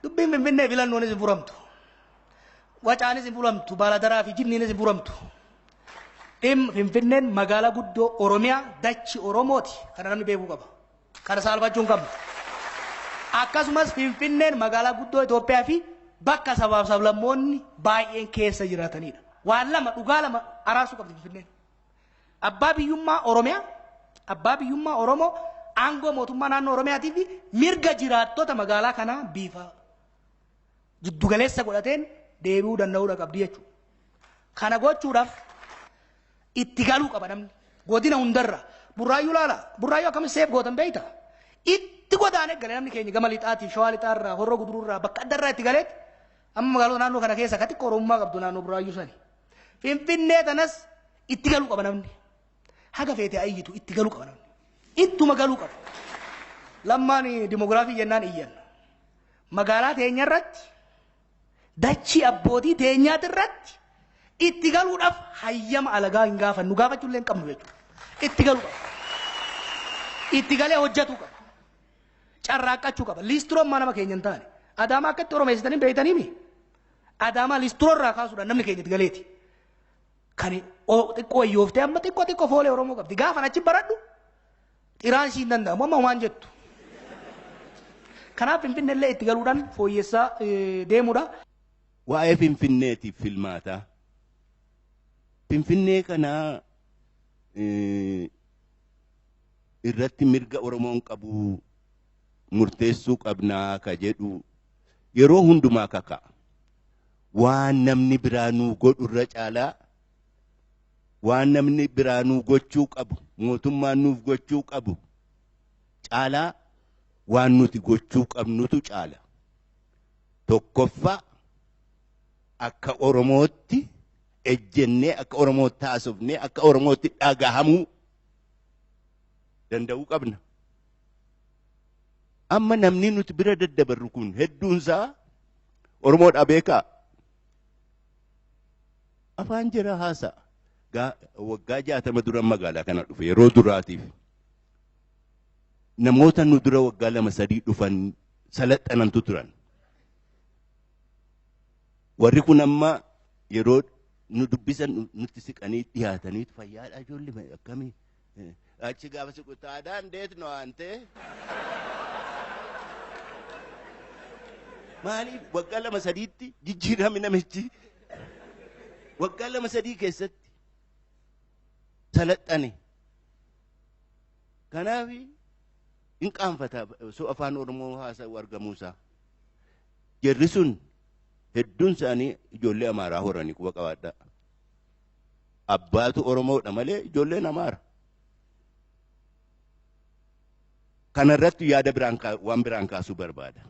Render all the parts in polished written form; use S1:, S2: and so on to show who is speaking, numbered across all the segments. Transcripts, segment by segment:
S1: dubbiin Finfinnee filannoonis hin furamtu. Wacaanis hin furamtu. Baaladaraa fi jinniinis hin furamtu. Finfinneen magaalaa guddoo Oromiyaa dachi Oromooti. Kana namni beekuu qaba. Kana saalfachuu hin qabnu. Akkasumas Finfinneen magaalaa guddoo Itoophiyaa fi bakka sabaaf sablammoonni baay'een keessa jiraatanidha. Waan lama dhugaa lama araasuu qabdi Finfinneen. Abbaa biyyummaa Oromiyaa, abbaa biyyummaa Oromoo, aangoo mootummaa naannoo Oromiyaatii fi mirga jiraattota magaalaa kanaa bifa giddugaleessa godhateen deebi'uu danda'uudha qabdi jechuudha. Kana gochuudhaaf itti galuu qaba namni. Godina hundarra burraayyuu laala. Burraayyuu akkamitti seef gootan beeyta. Itti godaan eeggale namni keenya gama lixaatiif shawaa lixaarraa horroo guduruurraa bakka addarraa itti galeetti amma magaalota naannoo kana keessa kati Oromummaa qabdu naannoo burraayyuu sani. Finfinnee tanas itti galuu qaba namni. Haga feete ayyitu itti galuu qaba namni. Ittuma galuu qaba. Lammaan dimoogiraafii jennaan iyyan. Magaalaa teenya irratti dachii abbootii teenyaati irratti itti galuudhaaf hayyama alagaa hin gaafannu gaafachuu illee hin qabnu jechuudha. Itti galuu qaba. Itti galee hojjetuu qaba. Carraaqqachuu qaba. Liistiroon nama keenya hin taane. Adaama akkatti oromeessitanii beeytanii mi? Adaama liistiroorraa kaasuudhaan namni keenya itti galeeti. Kan xiqqoo iyyooftee amma xiqqoo foolee Oromoo qabdi. Gaafa achi baradhu xiraan ishii hin danda'amu amma waan jettu. Kanaaf Finfinnee illee itti galuudhaan fooyyessaa deemuudha.
S2: Waa'ee Finfinneetiif filmaata. Finfinnee kana irratti mirga Oromoon qabu murteessuu qabnaa ka jedhu yeroo hundumaa kaka. Waan namni biraanuu godhu irra caalaa waan namni biraanuu gochuu qabu mootummaan nuuf gochuu qabu caalaa waan nuti gochuu qabnutu caala. Tokkoffaa akka Oromootti ejjennee akka Oromootti haasofnee akka Oromootti dhagahamuu danda'uu qabna. Amma namni nuti bira daddabarru kun hedduunsaa Oromoodha beekaa. Afaan jira haasa'a. Waggaa 60 dura magaalaa kana dhufe yeroo duraatiif. Namoota nu dura waggaa 2-3 dhufan salaxanantu turan. Warri kun amma yeroo nu dubbisan nutti siqanii dhiyaataniitu fayyaadha ijoollee akkamii achi gaafa siqutaadhaan deet no ante. Maaliif waggaa 2-3tti jijjiirame namichi waggaa 2-3 keessatti salaxane. Kanaaf hin qaanfata so afaan Oromoo haasa'u argamuusaa. Jarri sun hedduun isaanii ijoollee Amaaraa horanii quba qabaadha. Abbaatu Oromoodha malee ijoolleen Amaara. Kana irratti yaada waan biraan kaasuu barbaada.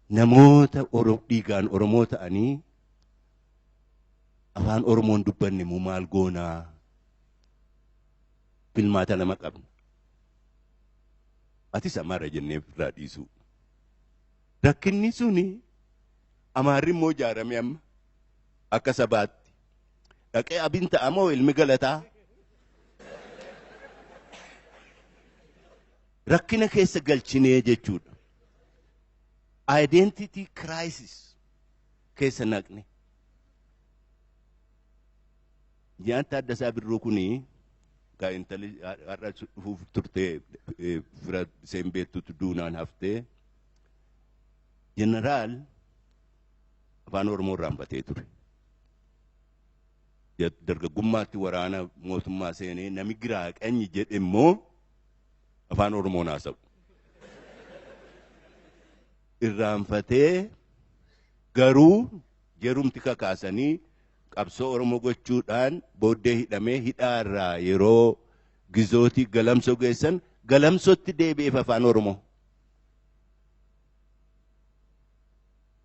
S2: Namoota dhiigaan Oromoo ta'anii afaan Oromoon dubbanne moo maal goonaa? Filmaata lama qabna. Atis Amaara jennee irraa dhiisu. Rakkinni suni Amaarri immoo ijaarame amma akka sabaatti. Dhaqee abin ta'a moo ilmi galataa? Rakkina keessa galchinee jechuudha. Identity crisis keessa naqne. Nyaata adda isaa birroo kuni ka intali har'a dhufuuf turtee fira seen beektutu duunaan haftee jeneraal afaan Oromoo raanfatee ture. Dargaggummaatti waraana mootummaa seenee nami giraa qanyi jedhe immoo afaan Oromoo haasa'u. Irraanfatee garuu jerumti kakaasanii qabsoo Oromoo gochuudhaan booddee hidhamee hidhaarraa yeroo gizootii galamsoo geessan galamsootti deebi'eef afaan Oromoo.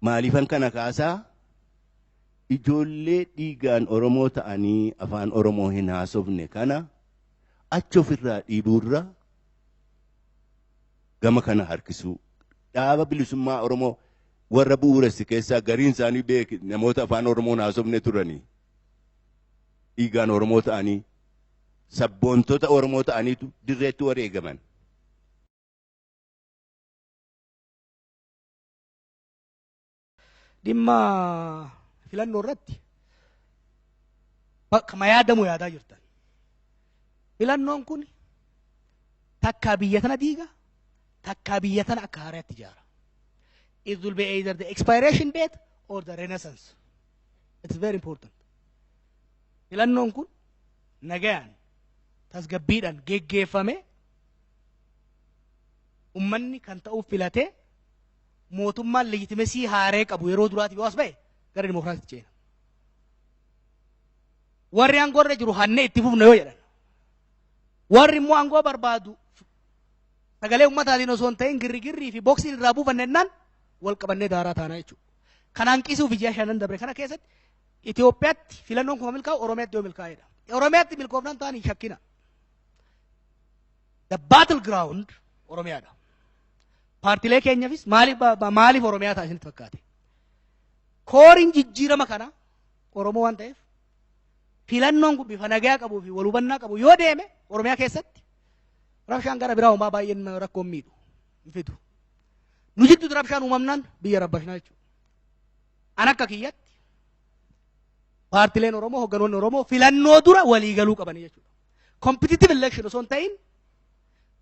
S2: Maaliifan kana kaasaa? Ijoollee dhiigaan Oromoo ta'anii afaan Oromoo hin haasofne kana achi ofirraa dhiibuurra gama kana harkisuu. Dhaaba bilisummaa Oromoo warra bu'uuressi keessaa gariin isaanii beek namoota afaan Oromoo haasofne turanii. Dhiigaan Oromoo ta'anii sabboontota Oromoo ta'aniitu dirreetti wareegaman.
S1: dhimma filannoo irratti bakka yaadamu yaadaa jirtan. Filannoon kun takkaa biyya tana diiga, takkaa biyya tana akka haaraatti ijaara. It will be either the expiration date or the renaissance. It's very important. Filannoon kun nagayaan tasgabbiidhaan geggeeffame ummanni kan ta'uuf filatee mootummaan legitimesii haaree qabu yeroo duraati yoo as ba'e gara dimokiraasiitti ceena. Warri aangoo irra jiru hannee itti fufna yoo jedhan. Warri immoo aangoo barbaadu sagalee ummataatiin osoo hin ta'in girrigirrii fi boksiin irraa buufanne jennaan wal qabannee daaraa taanaa jechuudha. Kan hanqisuuf ijaa shanan dabre kana keessatti Itoophiyaatti filannoon kun milkaa'u Oromiyaatti yoo milkaa'edha. Oromiyaatti milkoofnan ta'anii shakkina. The battle ground Oromiyaadha. Paartilee keenyaafis maaliif Oromiyaa ta'a isinitti fakkaate? Kooriin jijjiirama kana Oromoo waan ta'eef filannoon kun bifa nagaa qabuu fi wal hubannaa qabu yoo deeme Oromiyaa keessatti rabshaan gara biraa uumaa baay'een rakkoon miidhu hin fidu. Nu jidduutti rabshaan uumamnaan biyya rabbashnaa jechuudha. An akka kiyyatti paartileen Oromoo hogganoonni Oromoo filannoo dura walii galuu qabanii jechuudha. Competitive election osoo hin ta'in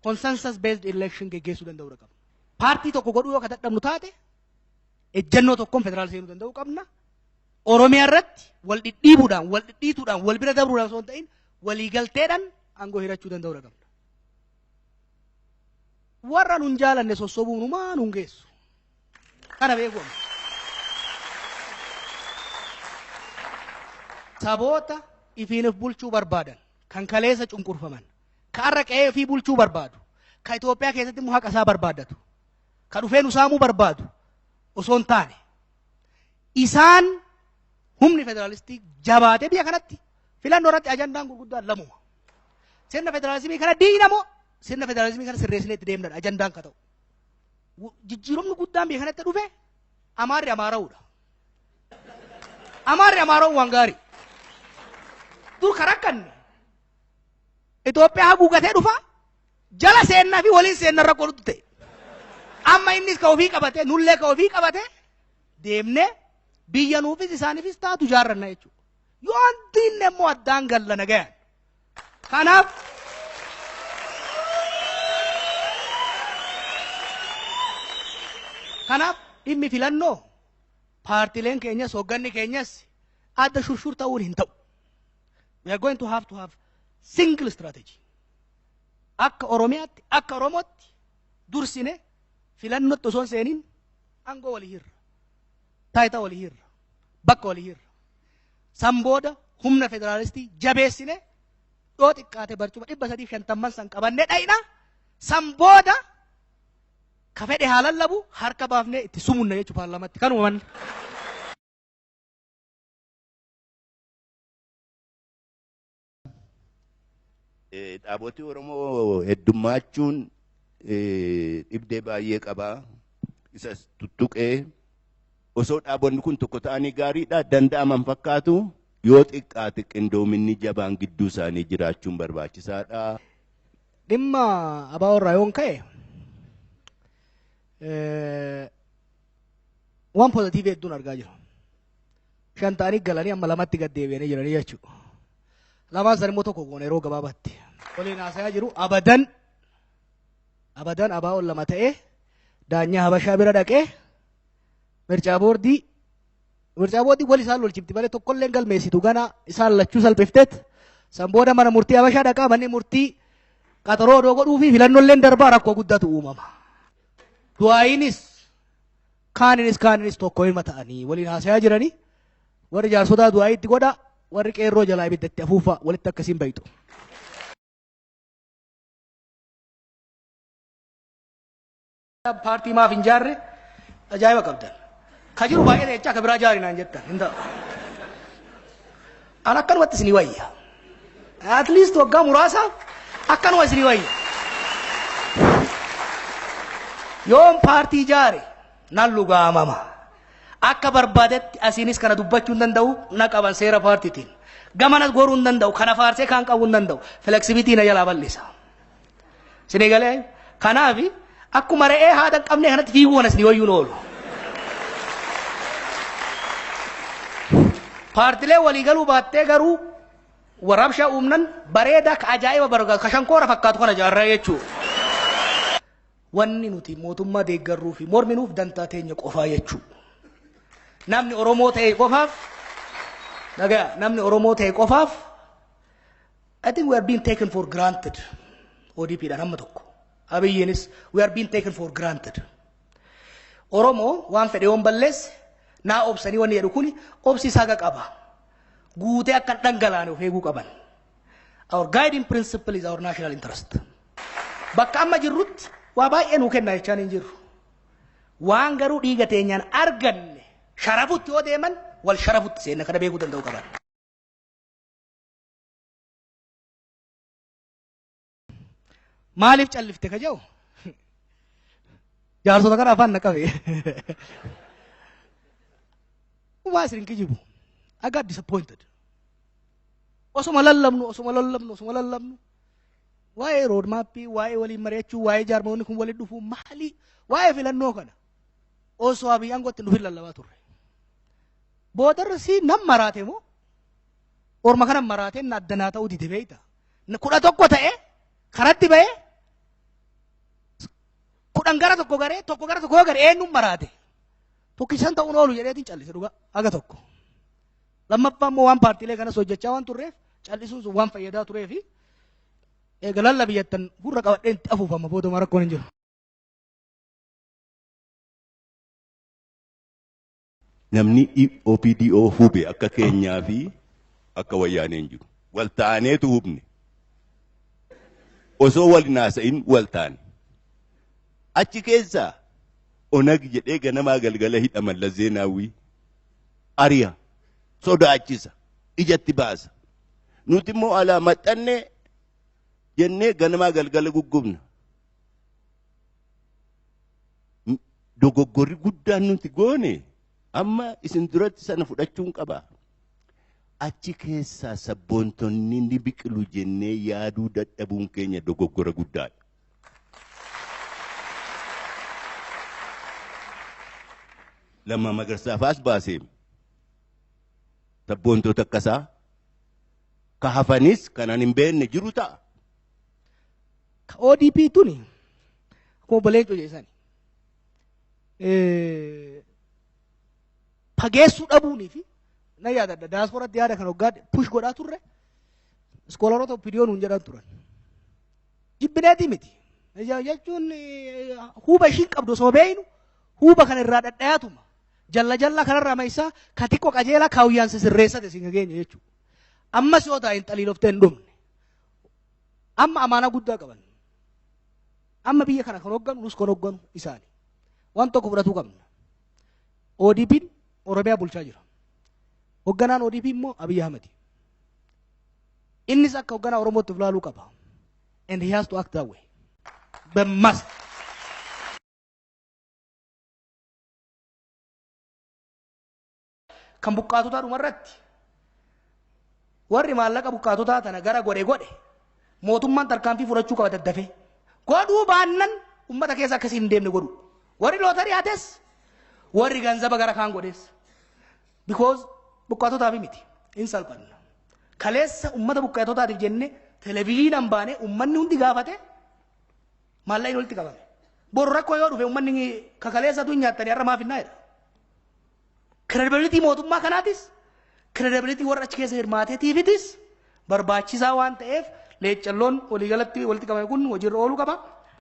S1: consensus based election geggeessuu danda'uu qabna. Paartii tokko godhuu yoo kadhadhabnu taate ejjennoo tokkoon federaal seenuu danda'uu qabna. Oromiyaa irratti wal dhidhiibuudhaan, wal dhidhiituudhaan, wal bira dabruudhaan osoo hin ta'in walii galteedhaan aangoo hirachuu danda'uu qabna. Warra nun jaalanne sossobuun umaa nun geessu. Kana beekuun. Saboota ifiinif bulchuu barbaadan, kan kaleessa cunqurfaman, kan har'a qe'ee ofii bulchuu barbaadu, kan Itoophiyaa keessatti immoo haqa isaa barbaadatu, kan dhufee nu saamuu barbaadu osoo hin taane. Isaan humni federaalistii jabaatee biyya kanatti filannoo irratti ajandaan gurguddaan lamuma. Sirna federaalizimii kana diinamoo sirna federaalizimii kana sirreessinee itti deemnadha ajandaan ka ta'u. Jijjiirumni guddaan biyya kanatti dhufe Amaarri Amaara'uudha. Amaarri Amaara'u waan gaarii. Dur karakkanne Itoophiyaa haguugatee dhufa jala seennaa fi waliin seenna irra qolutti ta'e. Amma innis ka ofii qabate nullee ka ofii qabate deemnee biyya nuufis isaaniifis taatu jaarranna jechuudha. Yoo antiinne immoo addaan galla nagayaan. Kanaaf dhimmi filannoo paartileen keenyas hogganni keenyas adda shurshur ta'uun hin ta'u. We are going to have single strategy. Akka Oromiyaatti, akka Oromootti dursine filannootti osoo hin seeniin aangoo walii hirra. Taayitaa walii hirra. Bakka walii hirra. San booda humna federaalistii jabeessine dhoo xiqqaate barcuma 350 san qabannee dhayina. San booda ka fedhe haa lallabu harka baafnee itti sumunna jechuudha paarlaamatti. Kanuma manni.
S2: Dhaabotni Oromoo heddummachuun dhibdee baay'ee qabaa. Isas tuttuqee osoo dhaabonni kun tokko ta'anii gaariidha danda'aman fakkaatu yoo xiqqaate qindoominni jabaan gidduu isaanii jiraachuun barbaachisaadha.
S1: Dhimma abaaworraa yoon ka'e waan pozitiivii hedduun argaa jira. Shan ta'anii galanii amma lamatti gad deebi'anii jiranii jechuudha. Lamaan san immoo tokko goone yeroo gabaabaatti. Waliin haasayaa jiru abadan abaawoon lama ta'ee daanyaa Habashaa bira dhaqee mircaa boordii wal isaan lolchifti malee tokkolleen galmeessitu gana isaan lachuu salphifteet san booda mana murtii Habashaa dhaqaa manni murtii qaxaroo odoo godhuu fi filannolleen darbaa rakkoo guddatu uumama. Du'aayinis kaaninis tokko hima ta'anii waliin haasayaa jiranii warri jaarsotaa du'aayitti godha warri qeerroo jalaa ibiddatti afuufa walitti akkasiin bayitu. Paartii maaf hin jaarre ajaa'iba qabdan. Ka jiru baay'ee jechaa ka biraa jaarinaan jettan hin ta'u. An akkanumatti isinii wayya. At least waggaa muraasaaf akkanuma isinii wayya. Yoon paartii jaare nan lugaamama. Akka barbaadetti asiinis kana dubbachuu hin danda'u na qaban seera paartiitiin. Gamanas goruu hin danda'u kana faarsee kan qabuu hin danda'u. Flexibility na jalaa bal'isa. Isinii galee kanaafi akkuma re'ee haadha qabnee kanatti fiiguu waan isinii wayyuun oolu. paartilee waliigaluu baattee garuu warraabshaa uumnan bareedaa ka ajaa'iba barbaadu ka shankoora fakkaatu kana jaarraa jechuudha. Wanni nuti mootummaa deeggarruu fi morminuuf dantaa teenya qofaa jechuudha. Namni Oromoo ta'e qofaaf namni Oromoo ta'e qofaaf I think we are being taken for granted. ODP dhaan hamma tokko. Abiyyiinis we are being taken for granted. Oromoo waan fedhe waan balleesse naa obsanii wanni jedhu kuni obsi isaa qaba. Guutee akka dhangalaane of eeguu qaban. Our guiding principle is our national interest. Bakka amma jirrutti waa baay'ee nuu kenna jechaan hin jirru. Waan garuu dhiiga teenyaan arganne sharafutti yoo deeman wal sharafutti seenna kana beekuu danda'u qaban. Maaliif callifte ka jedhu? Jaarsota kana afaan na qabe. Waa isin kijibu. I got disappointed. Osuma lallabnu. Waa'ee road mappii, waa'ee waliin mari'achuu, waa'ee jaarmoonni kun waliin dhufuu maali? Waa'ee filannoo kana. Osoo Abiyyaan gotti dhufin lallabaa turre. Boodarra si nam maraate moo? Orma kana maraate na addanaa ta'uu dide beeyta. 11 ta'e karatti ba'ee 10 gara tokko garee eenyuun maraate. Tokkisan ta'uun oolu jedheetiin callise dhugaa aga tokko. Lammaffaa immoo waan paartiilee kanas hojjechaa waan turreef callisuun sun waan fayyadaa tureefi eegalan labiyyattan gurra qabadheen itti afuufama booduma rakkoon hin jiru.
S2: Namni OPDO hube akka keenyaa fi akka wayyaaneen jiru. Wal ta'aneetu hubne. Osoo wal naasa'in wal ta'an. Achi keessaa onag jedhee ganamaa galgala hidhaman Lazeenaawwii ari'a sodaachisa ijatti baasa. Nuti immoo alaa maxxannee jennee ganamaa galgala guggubna. Dogoggorri guddaan nuti goone amma isin duratti sana fudhachuun qaba. Achi keessaa sabboontonni ni biqilu jennee yaaduu dadhabuun keenya dogoggora guddaadha. Lamma Magarsaafas baasee sabboontota akkasaa ka hafanis kanan hin beekne jiru ta'a.
S1: Ka ODP tuni akkuma baleeco jeesani. Fageessuu dhabuunii fi na yaadadha daasporatti yaada kan hoggaa push godhaa turre iskoolaroota opiniyoon hin jedhan turan. Jibbineetii miti. Jechuun huuba ishiin qabdu osoo beeynu huuba kan irraa dhadhayaatuma. Jalla kanarraa maisaa ka xiqqoo qajeelaa kaawuyyaan sirreessate siin geenya jechuudha. Ammas yoo taa'in xaliiloftee hin dhumne. Amma amaanaa guddaa qaban. Amma biyya kana kan hogganu nus kan hogganu isaani. Waan tokko fudhatuu qabna. ODP'n Oromiyaa bulchaa jira. Hogganaan ODP immoo Abiy Ahmed. Innis akka hogganaa Oromootti of ilaaluu qaba. And he has to act that way. But must. Kan buqqaatotaa dhumarratti warri maallaqa buqqaatotaa tana gara godhe mootummaan tarkaanfii fudhachuu qaba daddafee godhuu baannan ummata keessa akkasii hin deemne godhu warri lootarii haates warri ganzaba gara kaan godhees because buqqaatotaaf miti hin salphanna kaleessa ummata buqqaatotaatiif jenne televiziyoonaan baane ummanni hundi gaafate maallaqni walitti qabame boru rakkoo yoo dhufe ummanni kakaleessatu nyaatanii har'a maaf hinnaa jedha. Credibility mootummaa kanaatis credibility warra achi keessa hirmaateetiifis barbaachisaa waan ta'eef leecalloon waliigalatti walitti qabame kun hojiirra ooluu qaba.